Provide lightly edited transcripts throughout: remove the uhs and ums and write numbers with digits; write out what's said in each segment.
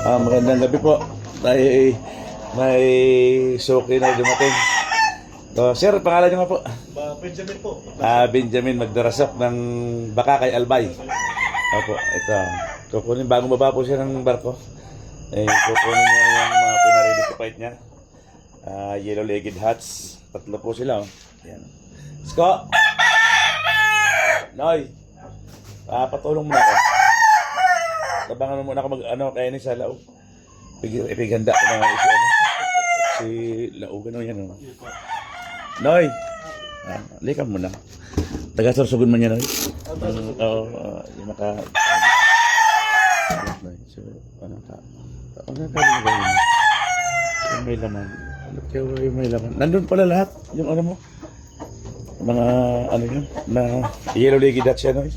Magandang gabi po. May suki na dumating. Sir, pangalan niyo nga po? Benjamin po. Benjamin, magdarasap ng baka kay Albay. Opo, ito. Kukunin, bagong baba po siya ng barko. Kukunin niya yung mga pinarili ko fight niya. Yellow-legged hats. 3 po sila. Oh. Yan. Sko! Noy! Patulong mo na ako. Tabangan mo muna ako kaya ni sa Laog. Ipiganda ko na si Laog. Ano yan? Oh. Noy! Likan mo na. Taga-sursugon mo niya, Noy. Yung naka... So, ano ka? Yung may laman. Yung may laman. Nandun pala lahat. Yung ano mo. Mga ano yun. Na yellow-legged hats yan, Noy.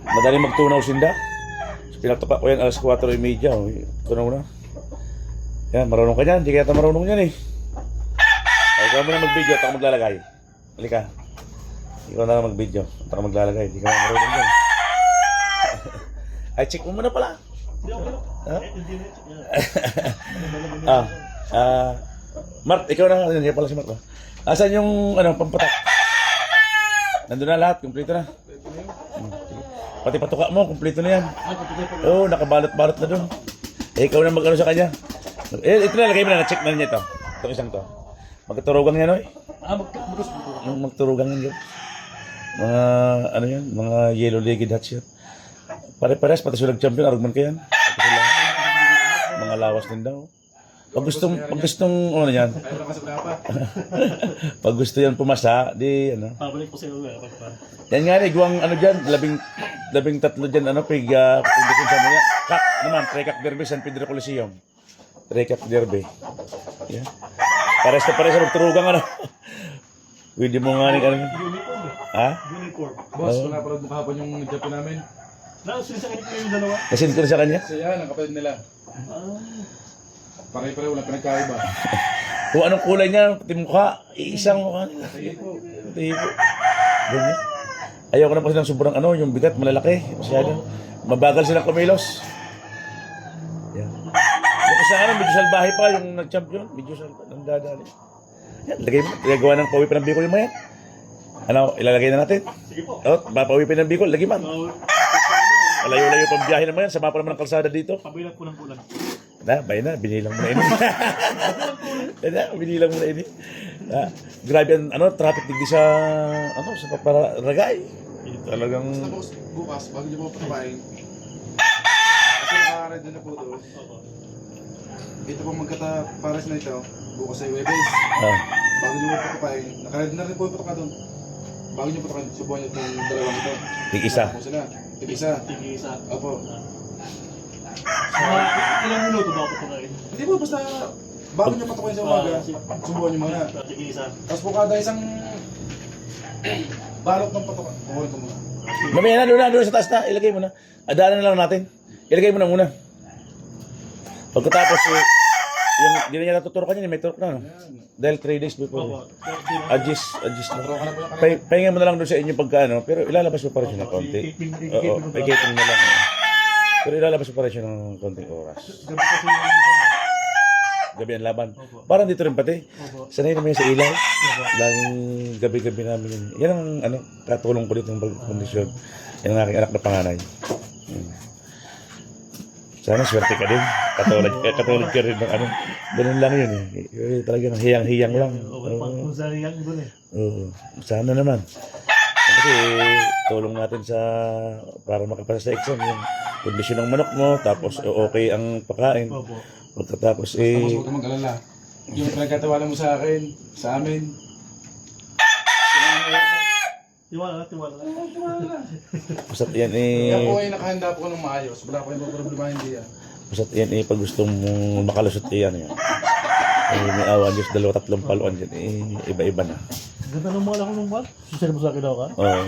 Madaling magtunaw sinda. Pinagtapak ko yan alas 4:30. Oh. Tunaw na. Yan, marunong ka dyan. Hindi kaya marunong yan eh. Ikaw mo na mag-video at ako maglalagay. Halika. Ikaw na lang mag-video at ako maglalagay. Hindi ka marunong yan. Ay, check mo muna pala. Mart, ikaw na. Yan pala si Mart. Asan yung pampatak? Nandun na lahat. Kumplito na. Pati patuka mo, kumpleto na yan. Oo, nakabalot-balot na dun. Ikaw na mag-ano sa kanya. Ito na, lagay mo na, na-check na niya ito. Itong isang to. Magturugang yan, Noy. Magturugang yan. Mga, ano yan, mga yellow-legged hats yan. Pare-pares, pati sila champion, arugman ka yan. Mga lawas din daw. Pag gustong, ano yan. Pag gusto yan pumasa, di, ano. Pabalik po sa'yo. Yan nga, iguang, ano dyan, 13 dyan, kung sa mga. Kak, naman, Trekak Derby, San Pedro Coliseum. Trekak Derby. Yan. Pares na pares, magturugang, ano. Pwede mo nga, ano. Uniform. Ha? Uniform. Boss, napanood mo kahapon yung Japan namin. Sinasakit ko yung dalawa. Nasin ko na sa kanya? Siya, ang kapatid nila. Pare-pareho, walang pinagkaiba. Kung anong kulay niya, pati mukha, iisang mukha nila. Sige po. Ganyan. Ayaw ko na pa silang sobrang yung bigat, malalaki. Masyado. Mabagal silang kumilos. Yan. Yung isa medyo salbahe pa yung nag-champion. Medyo salbahe, nang dadali. Yan, lagay mo. Gagawa ng pawipin ng Bicol mo yan. Ano, ilalagay na natin. Sige po. Pawipin ng Bicol, lagi man. Malayo-layo pang biyahe naman yan. Sama pa naman ang kalsada dito. Pabilat po ng kulan. Bay na, binilang mo na ini. Binilang mo na ini. Grabe ang traffic digdi sa sa Paparagay. Talagang Tapos bukas, bago niyo po patabahin. Kasi nakakaredy na po doon. Ito po magkata-pares na ito. Bukas ay Webes. Bago niyo po patabahin. Nakakaredy na rin po yung pataka doon. Bago niyo patabahin, subuhan niyo itong dalawang ito. Tig-isa. Tapos sila. Tig-isa. Tig-isa. Opo. Ilang minuto ba ako patayin? Hindi po, basta bago niyo patabahin sa umaga, subuhan niyo muna. Tig-isa. Tapos po kada isang balot ng pataka. Kukunin ko muna. Mamaya na, doon sa taas na. Ilagay mo na. Adaanan na lang natin. Ilagay mo na muna. Pagkatapos, yung hindi na niya natuturukan niya, may turok na. No? Dahil 3 days before. Adjust na. Pahinga mo na lang doon sa inyo pagka pero ilalabas mo pa rin siya ng konti. Oo, may gating na lang. Pero ilalabas mo pa rin siya ng konting oras. Gabi kasi yung Gabi ang laban. Parang dito rin pati. Sanay naman yun sa ilaw. Laging gabi-gabi namin yun. Yan ang katulong ko dito ng kondisyon. Yan ang aking anak na panganay. Sana swerte ka din. Katulad ka rin ng ganun lang yun eh. Talagang hiyang-hiyang lang. Oo. Sana naman. Kasi tulong natin para makapasa sa exam yung kondisyon ng manok mo, tapos okay ang pagkain. Pagkatapos Tapos huwag ka mag-alala. Yung pinagkatawalan mo sa akin, sa amin. Tiwala. Basta yan Kaya po ay nakahanda po ng maayos. Wala ko yung problema hindi yan. basta yan pag gusto mong makalusot yan. May awa Diyos, 2-3 paluan dyan. Iba-iba na. Ganda ng mga lakong ng bal. Susunod mo sa akin daw ka? Oo.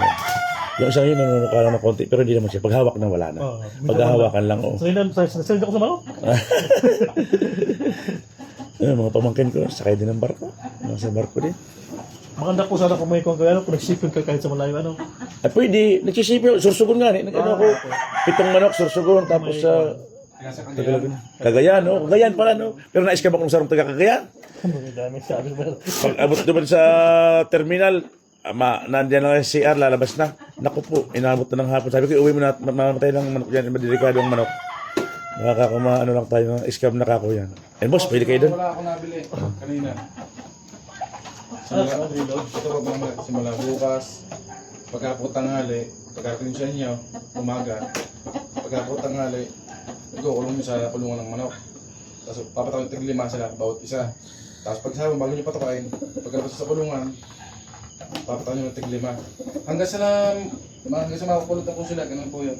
Yung isang yun, nanunukala ng konti, pero hindi naman siya. Paghawak na wala na. Paghahawakan lang, So yun, sasend ako sa manok? Mga pamangkin ko, sakay din ng barko. Nasa barko din. Maganda po sana kung may kung kaya, kung nagsipin ka kahit sa malayo, ano. Ay, pwede. Nagsisipyo. Sursugon nga. Nag-ano ako. 7 manok, sursugon. Tapos sa... Cagayan, no? Cagayan pala, no? Pero nais ka ba kung sarong taga Cagayan? Ang dami sabi mo. Pag abot naman sa terminal, nandiyan lang yung CR, lalabas na. Naku po, inabot na ng hapon. Sabi ko, uwi mo na, mamatay ng manok yan, madelikado ang manok. Nakakama, ano lang tayo, scam na kako yan. Eh, boss, pwede kayo doon. Wala ako nabili kanina. Ito pa mga simula bukas. Pagkapot tanghali, pagkapot sa inyo, umaga. Pagkapot tanghali, nagkukulong nyo sa kulungan ng manok. Tapos papatawin tig-5 sila, bawat isa. Tapos pag sabi, bago nyo patukain, pagkapot sa kulungan, papatawin nyo ng tig-5. Hanggang sa makakulot na po sila, ganun po yun.